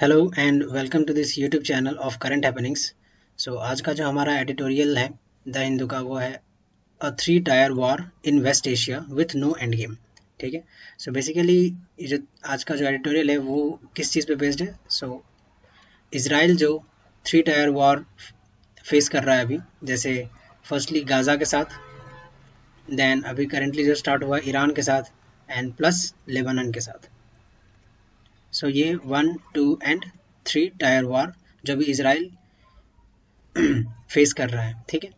Hello and welcome to this YouTube channel of current happenings. So आज का जो हमारा एडिटोरियल है द हिंदू का, वो है a 3 tier war in West Asia with no end game. ठीक है। सो बेसिकली जो आज का जो एडिटोरियल है वो किस चीज़ पे बेस्ड है। इसराइल जो 3 टायर वॉर फेस कर रहा है अभी, जैसे फर्स्टली गाज़ा के साथ, देन अभी करेंटली जो स्टार्ट हुआ है ईरान के साथ, एंड प्लस लेबनान के साथ। ये 1, 2 एंड 3 टायर वॉर जो भी इसराइल फेस कर रहा है। ठीक है।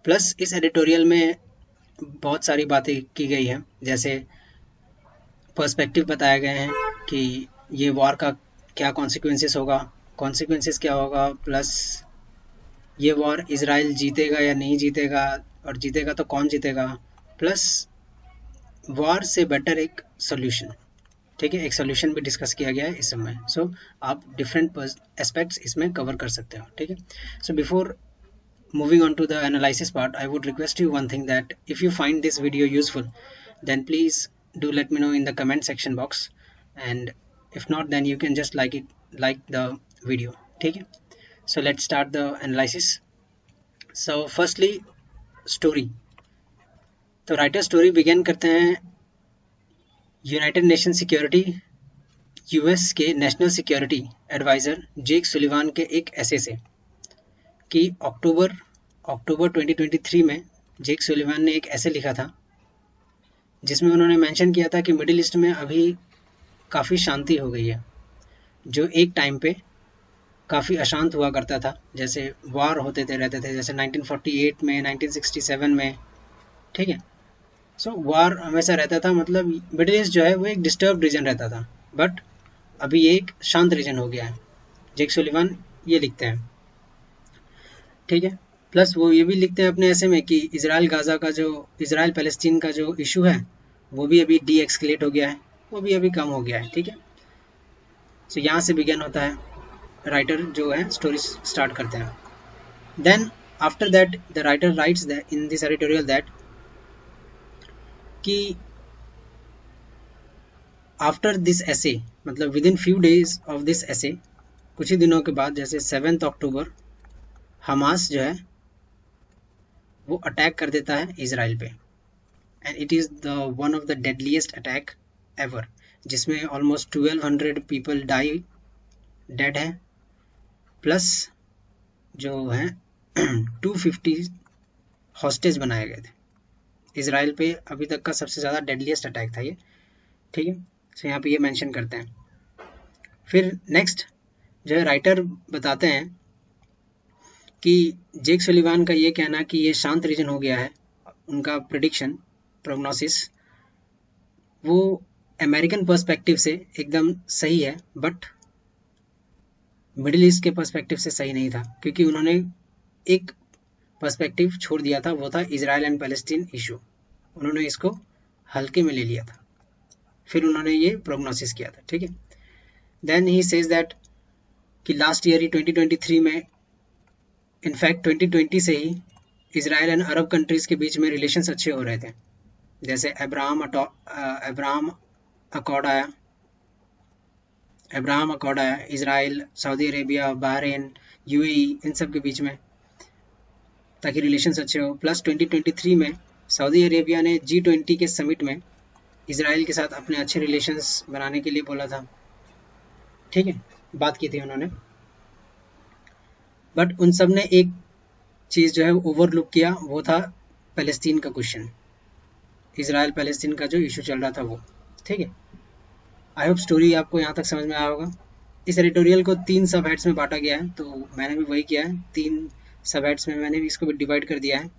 प्लस इस एडिटोरियल में बहुत सारी बातें की गई हैं, जैसे पर्सपेक्टिव बताए गए हैं कि ये वॉर का क्या कॉन्सिक्वेंसेस होगा, कॉन्सिक्वेंसेस क्या होगा, प्लस ये वॉर इसराइल जीतेगा या नहीं जीतेगा, और जीतेगा तो कौन जीतेगा, प्लस वॉर से बेटर एक सोल्यूशन। ठीक है, एक सोल्यूशन भी डिस्कस किया गया है इस समय। आप डिफरेंट एस्पेक्ट्स इसमें कवर कर सकते हो। ठीक है। Before moving on to the analysis part, I would request you one thing, that if you find this video useful, then please do let me know in the comment section box, and if not, then you can just like the video. ठीक है। Let's start the analysis. Firstly, story। तो writer story begin करते हैं United nation security, US के national security adviser जेक Sullivan के एक ऐसे से, कि अक्टूबर 2023 में जेक सुलिवान ने एक ऐसे लिखा था जिसमें उन्होंने मेंशन किया था कि मिडिल ईस्ट में अभी काफ़ी शांति हो गई है, जो एक टाइम पे काफ़ी अशांत हुआ करता था। जैसे वार होते थे रहते थे, जैसे 1948 में, 1967 में। ठीक है। वार हमेशा रहता था, मतलब मिडिल ईस्ट जो है वो एक डिस्टर्ब रीजन रहता था, बट अभी एक शांत रीजन हो गया है। जेक सुलिवान ये लिखते हैं। ठीक है। प्लस वो ये भी लिखते हैं अपने ऐसे में कि इसराइल पैलेस्टीन का जो इशू है वो भी अभी डी एक्सकलेट हो गया है, वो भी अभी कम हो गया है। ठीक है। यहाँ से बिगेन होता है, राइटर जो है स्टोरी स्टार्ट करते हैं। Then after that the writer writes in this editorial that कि आफ्टर दिस ऐसे, मतलब within few days of this ऐसे, कुछ ही दिनों के बाद, जैसे 7 अक्टूबर, हमास जो है वो अटैक कर देता है इसराइल पे, and it is the one of the deadliest attack ever, जिसमें ऑलमोस्ट 1200 पीपल डेड है, प्लस जो है 250 हॉस्टेज बनाए गए थे। इसराइल पे अभी तक का सबसे ज़्यादा डेडलीस्ट अटैक था ये। ठीक है। यहाँ पे ये मेंशन करते हैं। फिर नेक्स्ट जो है राइटर बताते हैं कि जेक सुलिवान का ये कहना कि ये शांत रीजन हो गया है, उनका प्रेडिक्शन, प्रोग्नोसिस, वो अमेरिकन पर्सपेक्टिव से एकदम सही है, बट मिडिल ईस्ट के पर्सपेक्टिव से सही नहीं था, क्योंकि उन्होंने एक पर्सपेक्टिव छोड़ दिया था, वो था इसराइल एंड पैलेस्टीन इशू। उन्होंने इसको हल्के में ले लिया था, फिर उन्होंने ये प्रोग्नोसिस किया था। ठीक है। देन ही सेज दैट कि लास्ट ईयर ही 2023 में, इनफैक्ट 2020 से ही इसराइल एंड अरब कंट्रीज़ के बीच में रिलेशंस अच्छे हो रहे थे। जैसे अब्राहम अकॉर्ड आया, Israel, Saudi Arabia, Bahrain, UAE, इन सब के बीच में, ताकि रिलेशंस अच्छे हो। प्लस 2023 में सऊदी अरेबिया ने G20 के समिट में इसराइल के साथ अपने अच्छे रिलेशंस बनाने के लिए बोला था। ठीक है, बात की थी उन्होंने, बट उन सब ने एक चीज़ जो है ओवरलुक किया, वो था पैलेस्टीन का क्वेश्चन, इसराइल पैलेस्टीन का जो इशू चल रहा था वो। ठीक है। आई होप स्टोरी आपको यहाँ तक समझ में आया होगा। इस एडिटोरियल को 3 सब हेड्स में बांटा गया है, तो मैंने भी वही किया है, 3 सब हेड्स में मैंने भी इसको भी डिवाइड कर दिया है।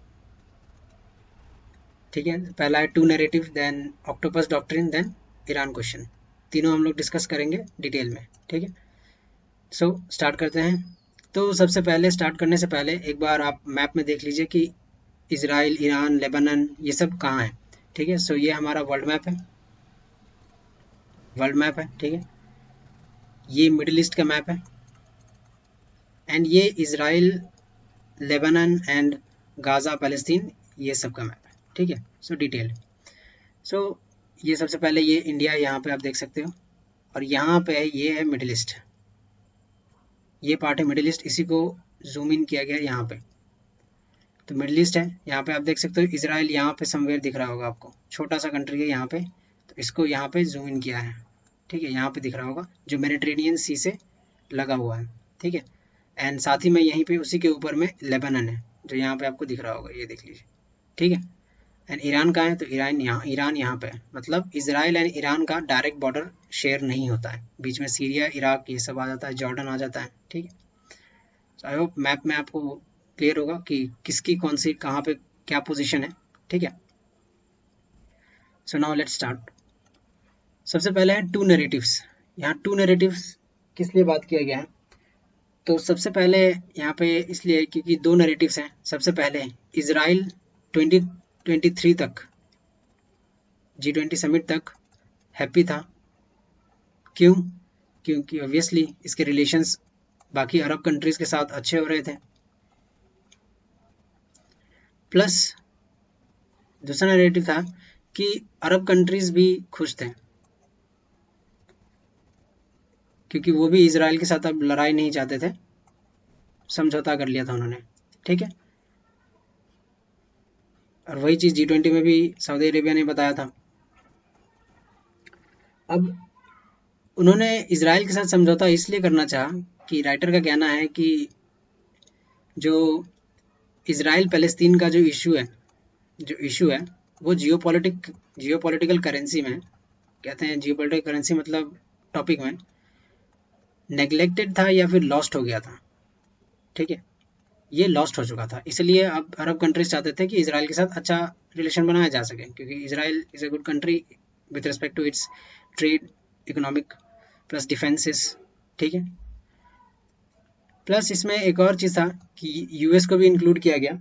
ठीक है। पहला है two narrative, then octopus doctrine, then Iran question. तीनों हम लोग डिस्कस करेंगे डिटेल में। ठीक है। स्टार्ट करते हैं। तो सबसे पहले स्टार्ट करने से पहले एक बार आप मैप में देख लीजिए कि इसराइल, ईरान, लेबनान, ये सब कहाँ है। ठीक है। ये हमारा वर्ल्ड मैप है। ठीक है। ये मिडिल ईस्ट का मैप है, एंड ये Israel, Lebanon and Gaza, Palestine, ये सब का मैप है। ठीक है। डिटेल। ये सबसे पहले ये इंडिया यहाँ पे आप देख सकते हो, और यहाँ पे ये है मिडिल ईस्ट। ये पार्ट है मिडिल ईस्ट, इसी को जूम इन किया गया यहाँ पे। तो मिडिल ईस्ट है, यहाँ पे आप देख सकते हो इजराइल यहाँ पे समवेयर दिख रहा होगा आपको, छोटा सा कंट्री है यहाँ पे, तो इसको यहाँ पे जूम इन किया है, ठीक है, यहाँ पे दिख रहा होगा जो मेडिटेरेनियन सी से लगा हुआ है, ठीक है। एंड साथ ही में यहीं पे उसी के ऊपर में लेबनान है जो यहाँ पे आपको दिख रहा होगा, ये देख लीजिए, ठीक है। एंड ईरान कहाँ है, तो ईरान यहाँ पे है, मतलब इजराइल एंड ईरान का डायरेक्ट बॉर्डर शेयर नहीं होता है, बीच में सीरिया, इराक ये सब आ जाता है, जॉर्डन आ जाता है, ठीक है। आई होप मैप में आपको क्लियर होगा कि किसकी कौन सी कहाँ पे क्या पोजीशन है, ठीक है। So now let's start. सबसे पहले है टू नैरेटिव्स। यहाँ टू नैरेटिव्स किस लिए बात किया गया है, तो सबसे पहले यहाँ पे इसलिए क्योंकि दो नैरेटिव्स हैं। सबसे पहले इजराइल 2023 तक G20 समिट तक हैप्पी था, क्यों, क्योंकि ऑब्वियसली इसके रिलेशंस बाकी अरब कंट्रीज के साथ अच्छे हो रहे थे, प्लस दूसरा नैरेटिव था कि अरब कंट्रीज भी खुश थे क्योंकि वो भी इजराइल के साथ अब लड़ाई नहीं चाहते थे, समझौता कर लिया था उन्होंने, ठीक है। और वही चीज़ G20 में भी सऊदी अरेबिया ने बताया था। अब उन्होंने इजराइल के साथ समझौता इसलिए करना चाहा कि राइटर का कहना है कि जो इजराइल पैलेस्तीन का जो इशू है वो जियोपॉलिटिकल करेंसी में, कहते हैं जियोपॉलिटिकल करेंसी मतलब टॉपिक में नेग्लेक्टेड था या फिर लॉस्ट हो गया था, ठीक है, ये लॉस्ट हो चुका था। इसलिए अब अरब कंट्रीज चाहते थे कि इजराइल के साथ अच्छा रिलेशन बनाया जा सके, क्योंकि Israel is a good country with respect to its trade, economic plus defences, ठीक है। प्लस इसमें एक और चीज़ था कि यूएस को भी इंक्लूड किया गया,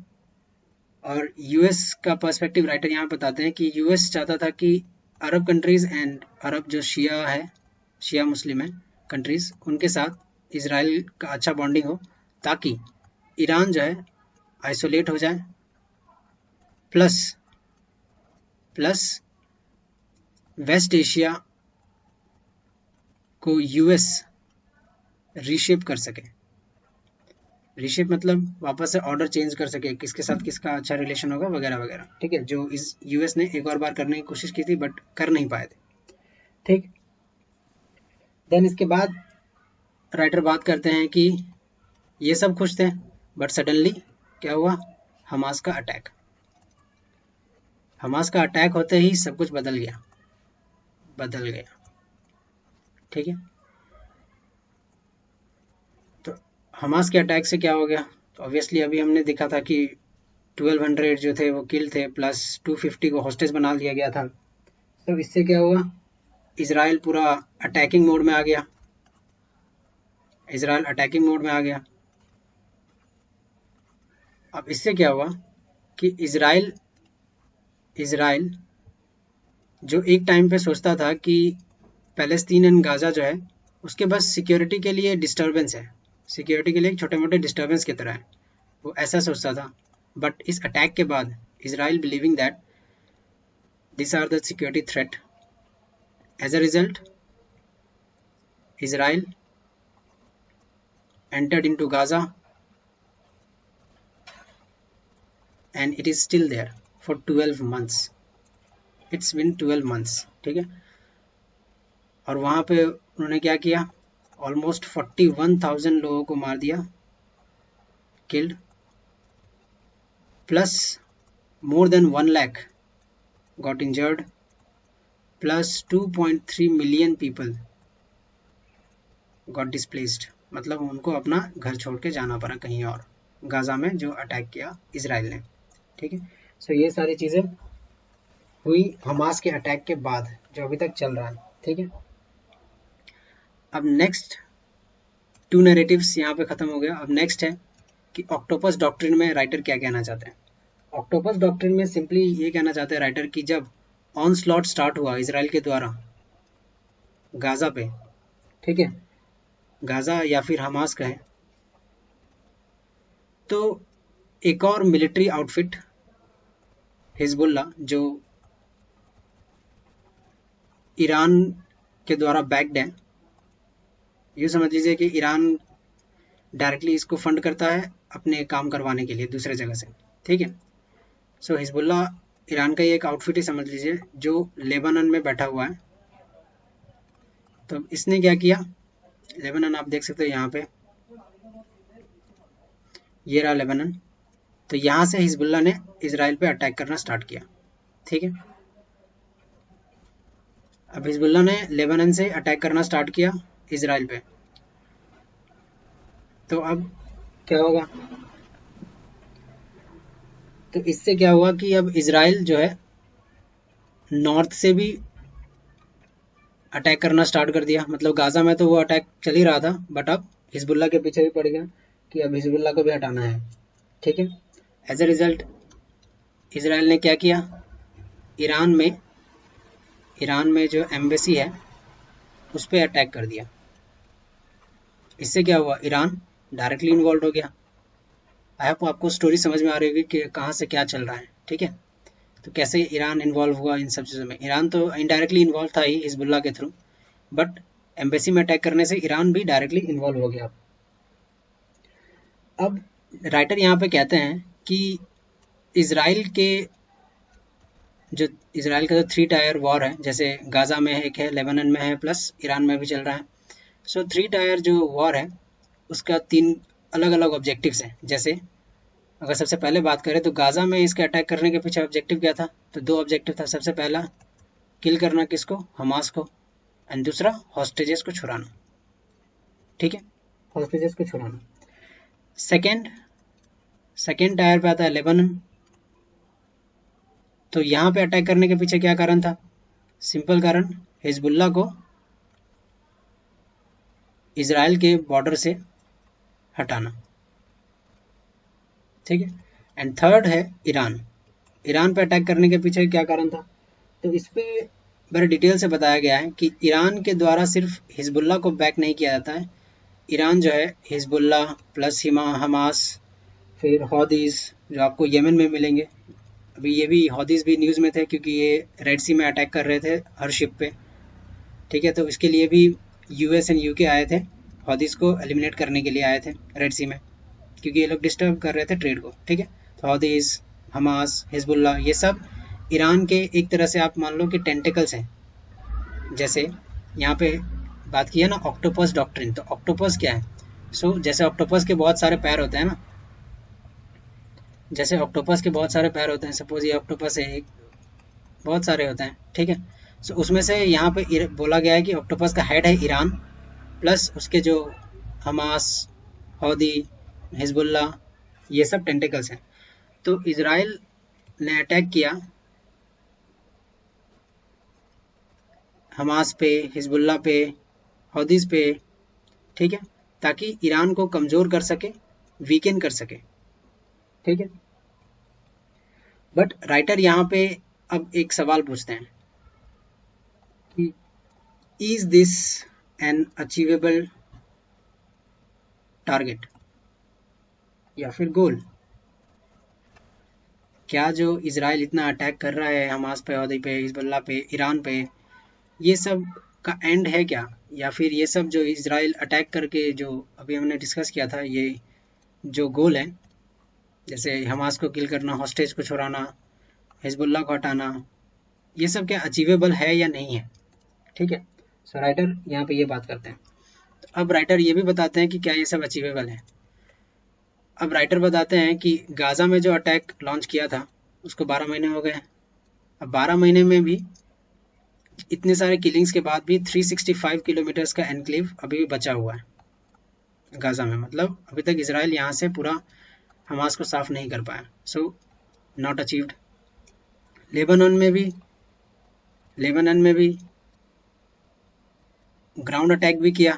और यूएस का पर्सपेक्टिव राइटर यहाँ बताते हैं कि यूएस चाहता था कि अरब कंट्रीज़ एंड अरब जो शिया मुस्लिम है कंट्रीज़, उनके साथ इजराइल का अच्छा बॉन्डिंग हो ताकि ईरान जो है आइसोलेट हो जाए, प्लस वेस्ट एशिया को यूएस रीशेप कर सके। रीशेप मतलब वापस से ऑर्डर चेंज कर सके, किसके साथ किसका अच्छा रिलेशन होगा वगैरह वगैरह, ठीक है, जो इस यूएस ने एक और बार करने की कोशिश की थी बट कर नहीं पाए थे, ठीक। देन इसके बाद राइटर बात करते हैं कि ये सब खुश थे बट सडनली क्या हुआ, हमास का अटैक होते ही सब कुछ बदल गया, ठीक है। तो हमास के अटैक से क्या हो गया, तो ऑब्वियसली अभी हमने देखा था कि 1200 जो थे वो किल थे, प्लस 250 को हॉस्टेज बना लिया गया था। तो इससे क्या हुआ, इजराइल पूरा अटैकिंग मोड में आ गया, अब इससे क्या हुआ कि इजराइल जो एक टाइम पे सोचता था कि पैलेस्तीन एंड गाजा जो है उसके बस सिक्योरिटी के लिए डिस्टर्बेंस है, सिक्योरिटी के लिए छोटे मोटे डिस्टर्बेंस की तरह है, वो ऐसा सोचता था। बट इस अटैक के बाद Israel believing that this are the security threat, as a result Israel entered into Gaza and it is still there for 12 months. It's been 12 months, ठीक है। और वहाँ पे उन्होंने क्या किया, ऑलमोस्ट 41,000 लोगों को मार दिया, killed, plus more than 1 lakh got injured, plus 2.3 million people got displaced, मतलब उनको अपना घर छोड़ के जाना पड़ा कहीं और, गाजा में जो अटैक किया इजराइल ने, ठीक है। सो ये सारी चीज़ें हुई हमास के अटैक के बाद जो अभी तक चल रहा है, ठीक है। अब नेक्स्ट 2 नैरेटिव्स यहाँ पे ख़त्म हो गया। अब नेक्स्ट है कि ऑक्टोपस डॉक्ट्रिन में राइटर क्या कहना चाहते हैं। ऑक्टोपस डॉक्ट्रिन में सिंपली ये कहना चाहते हैं राइटर कि जब ऑन स्लॉट स्टार्ट हुआ इजराइल के द्वारा गाजा पे, ठीक है, गाजा या फिर हमास कहें, तो एक और मिलिट्री आउटफिट हिजबुल्ला जो ईरान के द्वारा बैक्ड है, यूँ समझ लीजिए कि ईरान डायरेक्टली इसको फंड करता है अपने काम करवाने के लिए दूसरे जगह से, ठीक है। सो हिजबुल्ला ईरान का ये एक आउटफिट ही समझ लीजिए जो लेबनान में बैठा हुआ है। तो इसने क्या किया, लेबनान आप देख सकते हो यहाँ पे, ये रहा लेबनान। तो यहाँ से हिजबुल्ला ने इजराइल पे अटैक करना स्टार्ट किया, ठीक है। अब हिजबुल्ला ने लेबनान से अटैक करना स्टार्ट किया इजराइल पे। तो अब क्या होगा, तो इससे क्या हुआ कि अब इजराइल जो है नॉर्थ से भी अटैक करना स्टार्ट कर दिया। मतलब गाजा में तो वो अटैक चल ही रहा था, बट अब हिजबुल्ला के पीछे भी पड़ गया कि अब हिजबुल्ला को भी हटाना है, ठीक है। एज ए रिजल्ट इजराइल ने क्या किया, ईरान में जो एम्बेसी है उस पर अटैक कर दिया। इससे क्या हुआ, ईरान डायरेक्टली इन्वॉल्व हो गया। आई होप आपको स्टोरी समझ में आ रही होगी कि कहाँ से क्या चल रहा है, ठीक है। तो कैसे ईरान इन्वॉल्व हुआ इन सब चीज़ों में। ईरान तो इनडायरेक्टली इन्वॉल्व था ही हिजबुल्ला के थ्रू, बट एम्बेसी में अटैक करने से ईरान भी डायरेक्टली इन्वॉल्व हो गया। अब राइटर यहाँ पे कहते हैं कि इजराइल का जो 3 टायर वॉर है, जैसे गाजा में एक है, लेबनान में है, प्लस ईरान में भी चल रहा है। सो 3 टायर जो वॉर है उसका 3 अलग अलग ऑब्जेक्टिव्स हैं। जैसे अगर सबसे पहले बात करें तो गाजा में इसके अटैक करने के पीछे ऑब्जेक्टिव क्या था, तो 2 ऑब्जेक्टिव था। सबसे पहला किल करना किसको, हमास को, एंड दूसरा हॉस्टेजेस को छुड़ाना, ठीक है, हॉस्टेजेस को छुड़ाना। सेकेंड टायर पे आता है लेबनान। तो यहाँ पे अटैक करने के पीछे क्या कारण था, सिंपल कारण, हिजबुल्ला को इजराइल के बॉर्डर से हटाना, ठीक है। एंड थर्ड है ईरान पे अटैक करने के पीछे क्या कारण था, तो इस पे बड़े डिटेल से बताया गया है कि ईरान के द्वारा सिर्फ हिजबुल्ला को बैक नहीं किया जाता है। ईरान जो है हिजबुल्ला प्लस हमास, फिर हौदीज जो आपको यमन में मिलेंगे, अभी ये भी हौदीज भी न्यूज़ में थे क्योंकि ये रेड सी में अटैक कर रहे थे हर शिप पे, ठीक है। तो इसके लिए भी यूएस एंड यूके आए थे, हौदीज को एलिमिनेट करने के लिए आए थे रेड सी में, क्योंकि ये लोग डिस्टर्ब कर रहे थे ट्रेड को, ठीक है। तो हौदीज, हमास, हिजबुल्ला, ये सब ईरान के एक तरह से आप मान लो कि टेंटिकल्स हैं। जैसे यहाँ पे बात की है ना ऑक्टोपस डॉक्ट्रिन, तो ऑक्टोपस क्या है, जैसे ऑक्टोपस के बहुत सारे पैर होते हैं ना, जैसे ऑक्टोपस के बहुत सारे पैर होते हैं, सपोज ये ऑक्टोपस है एक, बहुत सारे होते हैं, ठीक है। उसमें से यहाँ पे बोला गया है कि ऑक्टोपस का हेड है ईरान, प्लस उसके जो हमास, हौदी, हिजबुल्ला, ये सब टेंटिकल्स हैं। तो इजराइल ने अटैक किया हमास पे, हिजबुल्ला पे, हौदीज पे, ठीक है, ताकि ईरान को कमज़ोर कर सके, वीकेन कर सके, ठीक है। बट राइटर यहाँ पे अब एक सवाल पूछते हैं कि is this an achievable target या फिर गोल। क्या जो इजराइल इतना अटैक कर रहा है हमास पे, हौदी पे, हिजबुल्ला पे, ईरान पे, ये सब का एंड है क्या, या फिर ये सब जो इजराइल अटैक करके जो अभी हमने डिस्कस किया था, ये जो गोल है, जैसे हमास को किल करना, हॉस्टेज को छुड़ाना, हिजबुल्ला को हटाना, ये सब क्या अचीवेबल है या नहीं है, ठीक है। सो राइटर यहाँ पे ये बात करते हैं। अब राइटर ये भी बताते हैं कि क्या ये सब अचीवेबल है। अब राइटर बताते हैं कि गाजा में जो अटैक लॉन्च किया था उसको 12 महीने हो गए। अब 12 महीने में भी इतने सारे किलिंग्स के बाद भी 365 किलोमीटर्स का एनक्लेव अभी भी बचा हुआ है गाजा में। मतलब अभी तक इजराइल यहाँ से पूरा हमास को साफ नहीं कर पाया। So not achieved. लेबनान में भी ग्राउंड अटैक भी किया,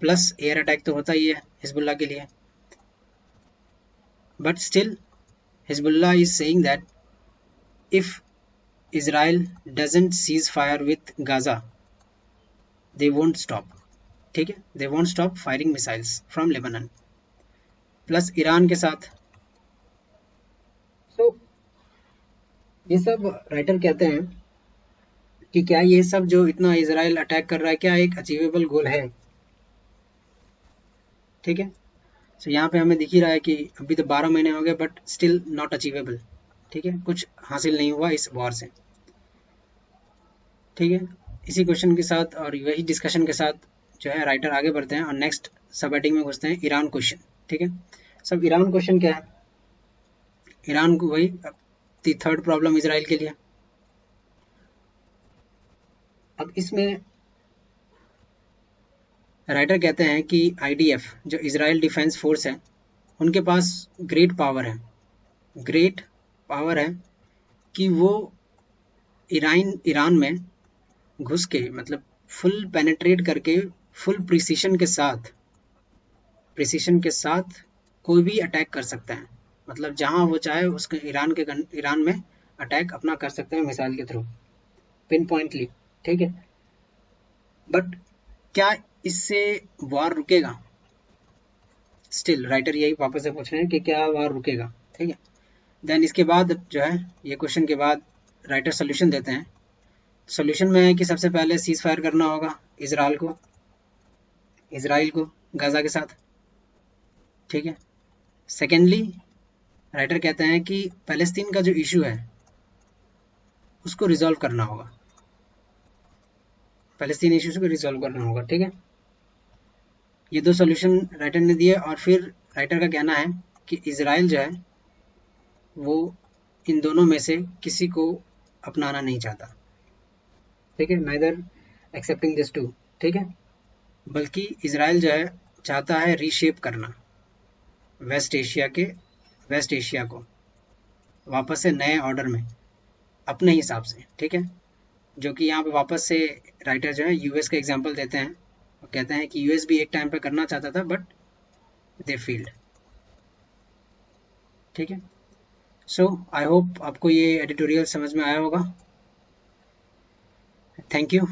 प्लस एयर अटैक तो होता ही है हिजबुल्ला के लिए। But still Hezbollah is saying that if Israel doesn't cease fire with Gaza, they won't stop, ठीक है, they won't stop firing missiles from Lebanon, plus Iran के साथ। so, ये सब राइटर कहते हैं कि क्या ये सब जो इतना इजराइल अटैक कर रहा है क्या एक अचीवेबल गोल है, ठीक है। सो यहाँ पे हमें दिख ही रहा है कि अभी तो 12 महीने हो गए बट स्टिल नॉट अचीवेबल। ठीक है, कुछ हासिल नहीं हुआ इस वॉर से। ठीक है, इसी क्वेश्चन के साथ और वही डिस्कशन के साथ जो है राइटर आगे बढ़ते हैं और नेक्स्ट सब हेडिंग में घुसते हैं ईरान क्वेश्चन। ठीक है, सब ईरान क्वेश्चन क्या है? ईरान को वही थर्ड प्रॉब्लम इसराइल के लिए। अब इसमें राइटर कहते हैं कि आईडीएफ जो इसराइल डिफेंस फोर्स है उनके पास ग्रेट पावर है कि वो ईरान में घुस के मतलब फुल पेनेट्रेट करके फुल प्रिसीशन के साथ कोई भी अटैक कर सकता है। मतलब जहां वो चाहे उसके ईरान में अटैक अपना कर सकते हैं मिसाइल के थ्रू पिन पॉइंटली। ठीक है, बट क्या इससे वॉर रुकेगा? स्टिल राइटर यही वापस से पूछ रहे हैं कि क्या वॉर रुकेगा। ठीक है, देन इसके बाद जो है ये क्वेश्चन के बाद राइटर सोल्यूशन देते हैं। सोल्यूशन में है कि सबसे पहले सीज फायर करना होगा इसराइल को गाजा के साथ। ठीक है, सेकेंडली राइटर कहते हैं कि पैलेस्टीन का जो इशू है उसको रिजॉल्व करना होगा, पैलेस्टीन इशू को रिजॉल्व करना होगा। ठीक है, ये दो सोल्यूशन राइटर ने दिए और फिर राइटर का कहना है कि इसराइल जो है वो इन दोनों में से किसी को अपनाना नहीं चाहता। ठीक है, नाइदर एक्सेप्टिंग दिस टू। ठीक है, बल्कि इसराइल जो है चाहता है रीशेप करना वेस्ट एशिया को वापस से नए ऑर्डर में अपने हिसाब से। ठीक है, जो कि यहाँ पे वापस से राइटर जो है यूएस का एग्जांपल देते हैं और कहते हैं कि यूएस भी एक टाइम पे करना चाहता था बट दे फेल्ड। ठीक है, सो आई होप आपको ये एडिटोरियल समझ में आया होगा। Thank you.